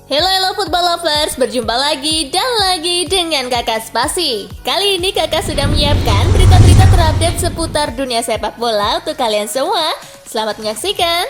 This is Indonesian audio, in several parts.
Hello football lovers, berjumpa lagi dan lagi dengan Kakak Spasi. Kali ini Kakak sudah menyiapkan berita-berita terupdate seputar dunia sepak bola untuk kalian semua. Selamat menyaksikan.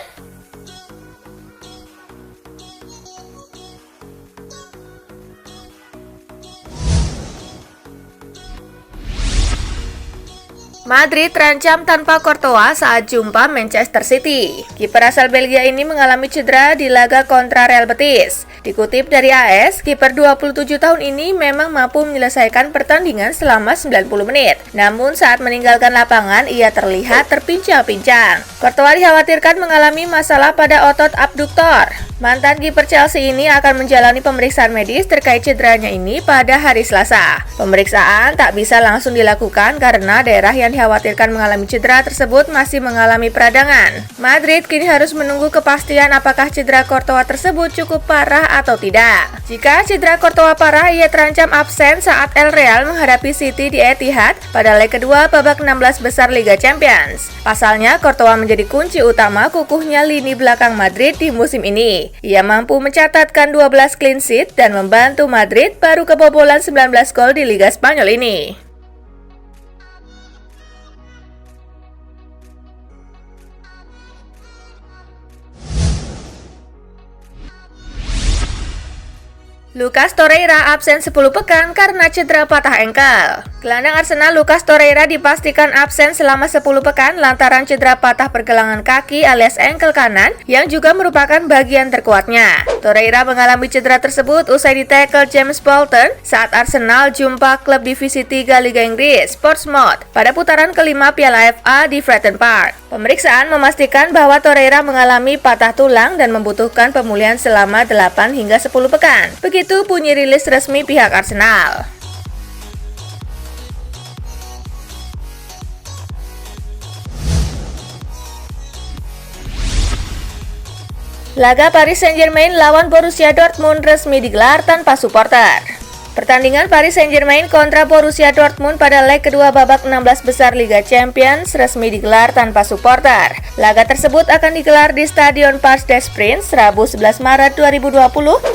Madrid terancam tanpa Courtois saat jumpa Manchester City. Kiper asal Belgia ini mengalami cedera di laga kontra Real Betis. Dikutip dari AS, kiper 27 tahun ini memang mampu menyelesaikan pertandingan selama 90 menit. Namun saat meninggalkan lapangan, ia terlihat terpincang-pincang. Courtois dikhawatirkan mengalami masalah pada otot abduktor. Mantan kiper Chelsea ini akan menjalani pemeriksaan medis terkait cederanya ini pada hari Selasa. Pemeriksaan tak bisa langsung dilakukan karena daerah yang dikhawatirkan mengalami cedera tersebut masih mengalami peradangan. Madrid kini harus menunggu kepastian apakah cedera Courtois tersebut cukup parah atau tidak. Jika cedera Courtois parah, ia terancam absen saat El Real menghadapi City di Etihad pada leg kedua babak 16 besar Liga Champions. Pasalnya, Courtois menjadi kunci utama kukuhnya lini belakang Madrid di musim ini. Ia mampu mencatatkan 12 clean sheet dan membantu Madrid baru kebobolan 19 gol di Liga Spanyol ini. Lucas Torreira absen 10 pekan karena cedera patah engkel. Gelandang Arsenal Lucas Torreira dipastikan absen selama 10 pekan lantaran cedera patah pergelangan kaki alias engkel kanan yang juga merupakan bagian terkuatnya. Torreira mengalami cedera tersebut usai ditackle James Bolton saat Arsenal jumpa klub divisi 3 Liga Inggris, Portsmouth, pada putaran kelima Piala FA di Fratton Park. Pemeriksaan memastikan bahwa Torreira mengalami patah tulang dan membutuhkan pemulihan selama 8 hingga 10 pekan. Begitu bunyi rilis resmi pihak Arsenal. Laga Paris Saint-Germain lawan Borussia Dortmund resmi digelar tanpa supporter. Pertandingan Paris Saint-Germain kontra Borussia Dortmund pada leg kedua babak 16 besar Liga Champions resmi digelar tanpa supporter. Laga tersebut akan digelar di Stadion Parc des Princes Rabu 11 Maret 2020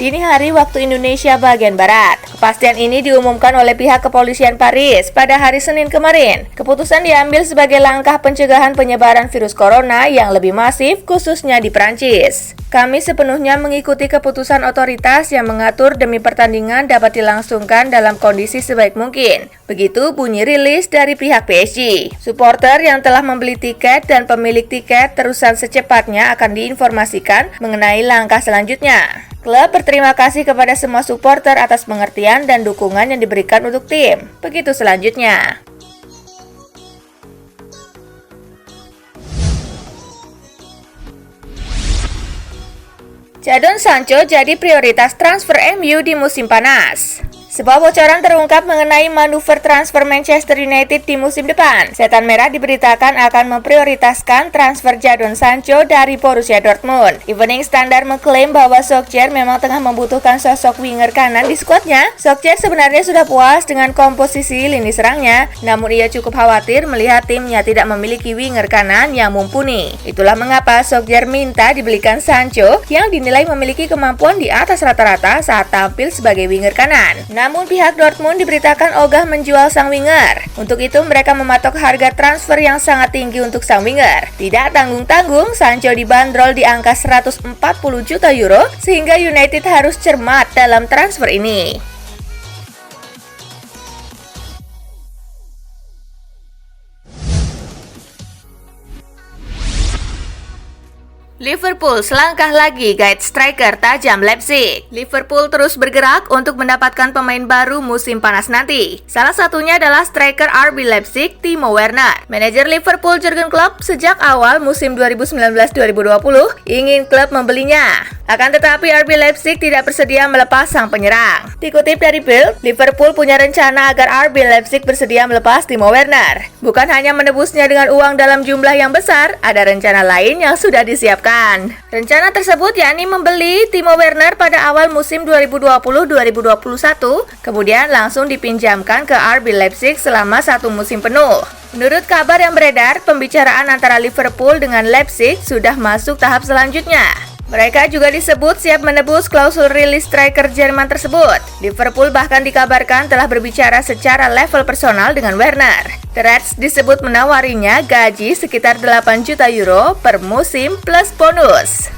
dini hari waktu Indonesia bagian Barat. Kepastian ini diumumkan oleh pihak kepolisian Paris pada hari Senin kemarin. Keputusan diambil sebagai langkah pencegahan penyebaran virus corona yang lebih masif khususnya di Prancis. Kami sepenuhnya mengikuti keputusan otoritas yang mengatur demi pertandingan dapat dilangsungkan dalam kondisi sebaik mungkin. Begitu bunyi rilis dari pihak PSG. Supporter yang telah membeli tiket dan pemilik tiket terusan secepatnya akan diinformasikan mengenai langkah selanjutnya. Klub berterima kasih kepada semua supporter atas pengertian dan dukungan yang diberikan untuk tim. Begitu selanjutnya. Jadon Sancho jadi prioritas transfer MU di musim panas. Sebuah bocoran terungkap mengenai manuver transfer Manchester United di musim depan. Setan Merah diberitakan akan memprioritaskan transfer Jadon Sancho dari Borussia Dortmund. Evening Standard mengklaim bahwa Solskjaer memang tengah membutuhkan sosok winger kanan di skuadnya. Solskjaer sebenarnya sudah puas dengan komposisi lini serangnya, namun ia cukup khawatir melihat timnya tidak memiliki winger kanan yang mumpuni. Itulah mengapa Solskjaer minta dibelikan Sancho yang dinilai memiliki kemampuan di atas rata-rata saat tampil sebagai winger kanan. Namun pihak Dortmund diberitakan ogah menjual sang winger. Untuk itu mereka mematok harga transfer yang sangat tinggi untuk sang winger. Tidak tanggung-tanggung, Sancho dibanderol di angka 140 juta euro sehingga United harus cermat dalam transfer ini. Liverpool selangkah lagi guide striker tajam Leipzig. Liverpool terus bergerak untuk mendapatkan pemain baru musim panas nanti. Salah satunya adalah striker RB Leipzig, Timo Werner. Manajer Liverpool Jurgen Klopp sejak awal musim 2019-2020 ingin klub membelinya. Akan tetapi RB Leipzig tidak bersedia melepas sang penyerang. Dikutip dari Bild, Liverpool punya rencana agar RB Leipzig bersedia melepas Timo Werner. Bukan hanya menebusnya dengan uang dalam jumlah yang besar, ada rencana lain yang sudah disiapkan. Rencana tersebut yakni membeli Timo Werner pada awal musim 2020-2021, kemudian langsung dipinjamkan ke RB Leipzig selama 1 musim penuh. Menurut kabar yang beredar, pembicaraan antara Liverpool dengan Leipzig sudah masuk tahap selanjutnya. Mereka juga disebut siap menebus klausul rilis striker Jerman tersebut. Liverpool bahkan dikabarkan telah berbicara secara level personal dengan Werner. The Reds disebut menawarinya gaji sekitar 8 juta euro per musim plus bonus.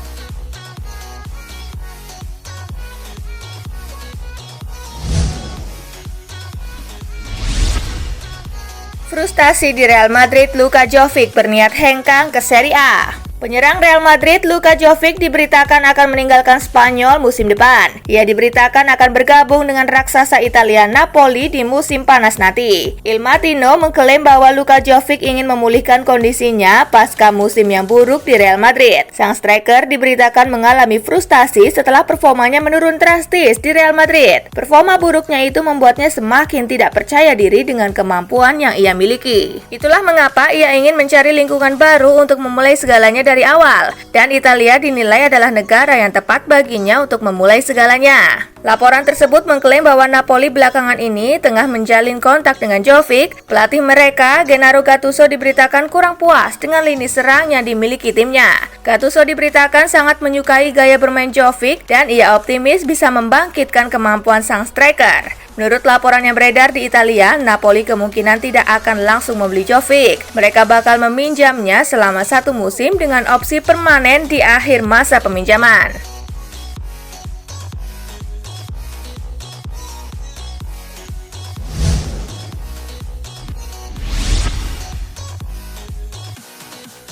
Frustasi di Real Madrid, Luka Jovic berniat hengkang ke Serie A. Penyerang Real Madrid, Luka Jovic diberitakan akan meninggalkan Spanyol musim depan. Ia diberitakan akan bergabung dengan raksasa Italia Napoli di musim panas nanti. Il Mattino mengklaim bahwa Luka Jovic ingin memulihkan kondisinya pasca musim yang buruk di Real Madrid. Sang striker diberitakan mengalami frustasi setelah performanya menurun drastis di Real Madrid. Performa buruknya itu membuatnya semakin tidak percaya diri dengan kemampuan yang ia miliki. Itulah mengapa ia ingin mencari lingkungan baru untuk memulai segalanya dari awal, dan Italia dinilai adalah negara yang tepat baginya untuk memulai segalanya. Laporan tersebut mengklaim bahwa Napoli belakangan ini tengah menjalin kontak dengan Jovic. Pelatih mereka, Gennaro Gattuso, diberitakan kurang puas dengan lini serang yang dimiliki timnya. Gattuso diberitakan sangat menyukai gaya bermain Jovic dan ia optimis bisa membangkitkan kemampuan sang striker. Menurut laporan yang beredar di Italia, Napoli kemungkinan tidak akan langsung membeli Jovic. Mereka bakal meminjamnya selama 1 musim dengan opsi permanen di akhir masa peminjaman.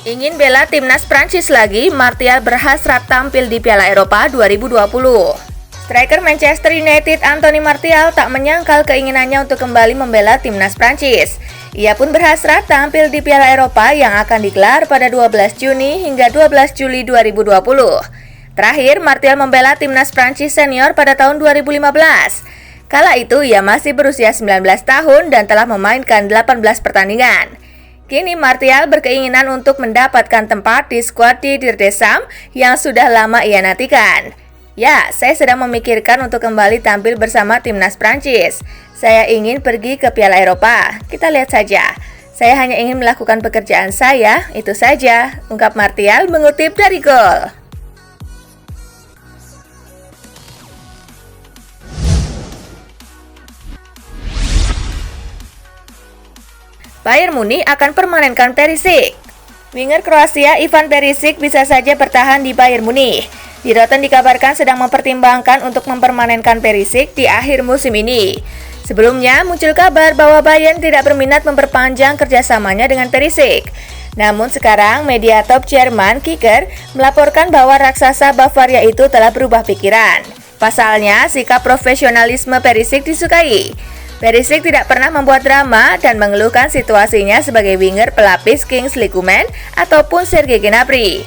Ingin bela timnas Prancis lagi, Martial berhasrat tampil di Piala Eropa 2020. Striker Manchester United Anthony Martial tak menyangkal keinginannya untuk kembali membela timnas Prancis. Ia pun berhasrat tampil di Piala Eropa yang akan digelar pada 12 Juni hingga 12 Juli 2020. Terakhir, Martial membela timnas Prancis senior pada tahun 2015. Kala itu ia masih berusia 19 tahun dan telah memainkan 18 pertandingan. Kini Martial berkeinginan untuk mendapatkan tempat di skuad di Dirdesam yang sudah lama ia nantikan. Ya, saya sedang memikirkan untuk kembali tampil bersama timnas Prancis. Saya ingin pergi ke Piala Eropa. Kita lihat saja. Saya hanya ingin melakukan pekerjaan saya, itu saja, ungkap Martial mengutip dari Goal. Bayern Munich akan permanenkan Perisic. Winger Kroasia Ivan Perisic bisa saja bertahan di Bayern Munich. Die Roten dikabarkan sedang mempertimbangkan untuk mempermanenkan Perisic di akhir musim ini. Sebelumnya muncul kabar bahwa Bayern tidak berminat memperpanjang kerjasamanya dengan Perisic. Namun sekarang media top Jerman Kicker melaporkan bahwa raksasa Bavaria itu telah berubah pikiran. Pasalnya, sikap profesionalisme Perisic disukai. Perisic tidak pernah membuat drama dan mengeluhkan situasinya sebagai winger pelapis Kingsley Coman ataupun Serge Gnabry.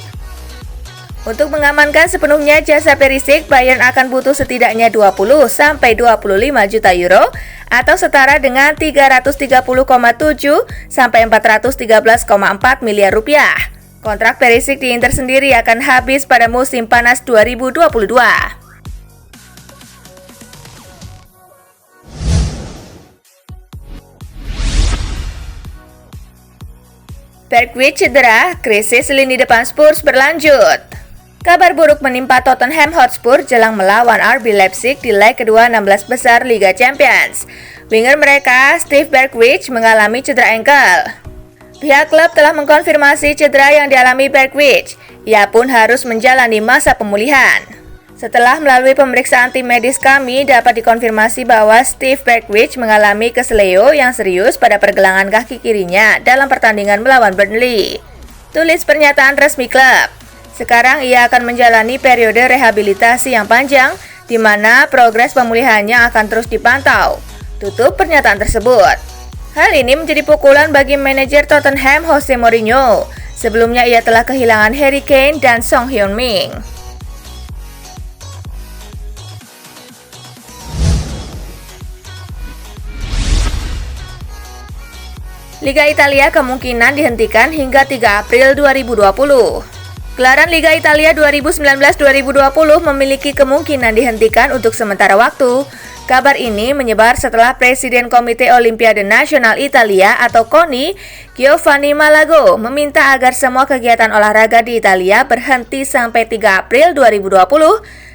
Untuk mengamankan sepenuhnya jasa Perisic, Bayern akan butuh setidaknya 20-25 juta euro atau setara dengan 330,7 sampai 413,4 miliar rupiah. Kontrak Perisic di Inter sendiri akan habis pada musim panas 2022. Bergwijn cedera, krisis lini depan Spurs berlanjut. Kabar buruk menimpa Tottenham Hotspur jelang melawan RB Leipzig di leg kedua 16 besar Liga Champions. Winger mereka, Steve Bergwijn, mengalami cedera ankle. Pihak klub telah mengkonfirmasi cedera yang dialami Bergwijn. Ia pun harus menjalani masa pemulihan. Setelah melalui pemeriksaan tim medis kami, dapat dikonfirmasi bahwa Steve Bergwijn mengalami kesleo yang serius pada pergelangan kaki kirinya dalam pertandingan melawan Burnley. Tulis pernyataan resmi klub. Sekarang ia akan menjalani periode rehabilitasi yang panjang, di mana progres pemulihannya akan terus dipantau. Tutup pernyataan tersebut. Hal ini menjadi pukulan bagi manajer Tottenham Jose Mourinho. Sebelumnya ia telah kehilangan Harry Kane dan Son Heung-min. Liga Italia kemungkinan dihentikan hingga 3 April 2020. Gelaran Liga Italia 2019-2020 memiliki kemungkinan dihentikan untuk sementara waktu. Kabar ini menyebar setelah Presiden Komite Olimpiade Nasional Italia atau KONI, Giovanni Malago, meminta agar semua kegiatan olahraga di Italia berhenti sampai 3 April 2020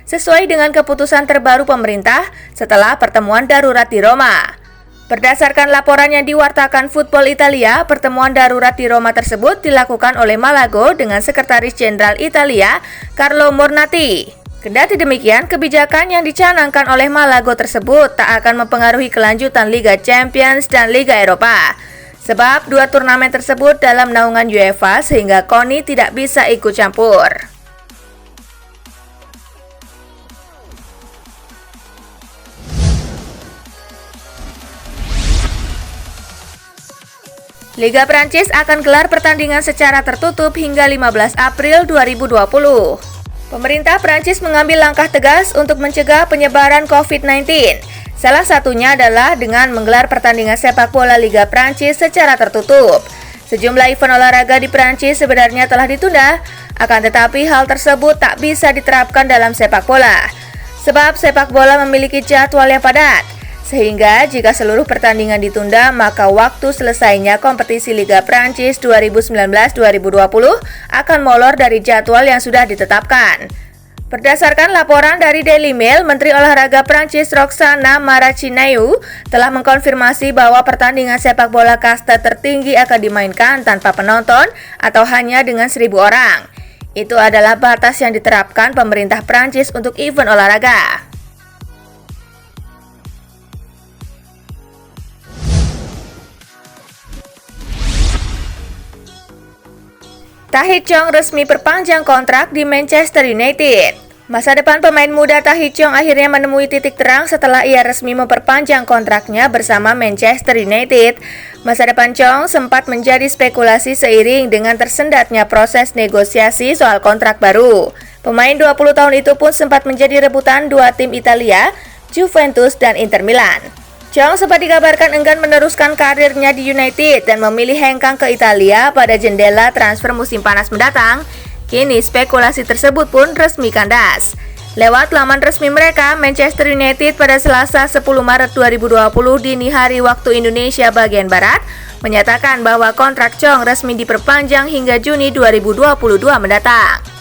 sesuai dengan keputusan terbaru pemerintah setelah pertemuan darurat di Roma. Berdasarkan laporan yang diwartakan Football Italia, pertemuan darurat di Roma tersebut dilakukan oleh Malago dengan Sekretaris Jenderal Italia, Carlo Mornati. Kendati demikian, kebijakan yang dicanangkan oleh Malago tersebut tak akan mempengaruhi kelanjutan Liga Champions dan Liga Eropa. Sebab dua turnamen tersebut dalam naungan UEFA sehingga KONI tidak bisa ikut campur. Liga Prancis akan gelar pertandingan secara tertutup hingga 15 April 2020. Pemerintah Prancis mengambil langkah tegas untuk mencegah penyebaran COVID-19. Salah satunya adalah dengan menggelar pertandingan sepak bola Liga Prancis secara tertutup. Sejumlah event olahraga di Prancis sebenarnya telah ditunda, akan tetapi hal tersebut tak bisa diterapkan dalam sepak bola. Sebab sepak bola memiliki jadwal yang padat. Sehingga jika seluruh pertandingan ditunda, maka waktu selesainya kompetisi Liga Prancis 2019-2020 akan molor dari jadwal yang sudah ditetapkan. Berdasarkan laporan dari Daily Mail, Menteri Olahraga Prancis Roxana Maracineanu telah mengkonfirmasi bahwa pertandingan sepak bola kasta tertinggi akan dimainkan tanpa penonton atau hanya dengan 1.000 orang. Itu adalah batas yang diterapkan pemerintah Prancis untuk event olahraga. Tahith Chong resmi perpanjang kontrak di Manchester United. Masa depan pemain muda Tahith Chong akhirnya menemui titik terang setelah ia resmi memperpanjang kontraknya bersama Manchester United. Masa depan Chong sempat menjadi spekulasi seiring dengan tersendatnya proses negosiasi soal kontrak baru. Pemain 20 tahun itu pun sempat menjadi rebutan dua tim Italia, Juventus dan Inter Milan. Chong sempat dikabarkan enggan meneruskan karirnya di United dan memilih hengkang ke Italia pada jendela transfer musim panas mendatang. Kini spekulasi tersebut pun resmi kandas. Lewat laman resmi mereka, Manchester United pada Selasa 10 Maret 2020 dini hari waktu Indonesia bagian Barat menyatakan bahwa kontrak Chong resmi diperpanjang hingga Juni 2022 mendatang.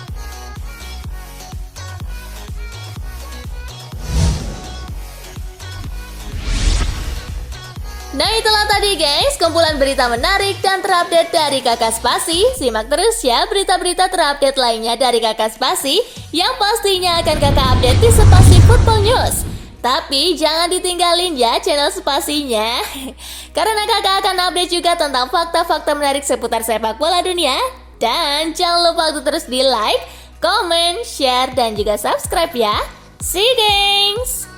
Nah itulah tadi guys, kumpulan berita menarik dan terupdate dari Kakak Spasi. Simak terus ya berita-berita terupdate lainnya dari Kakak Spasi yang pastinya akan Kakak update di Spasi Football News. Tapi jangan ditinggalin ya channel Spasinya, karena Kakak akan update juga tentang fakta-fakta menarik seputar sepak bola dunia. Dan jangan lupa untuk terus di like, comment, share, dan juga subscribe ya. See you guys!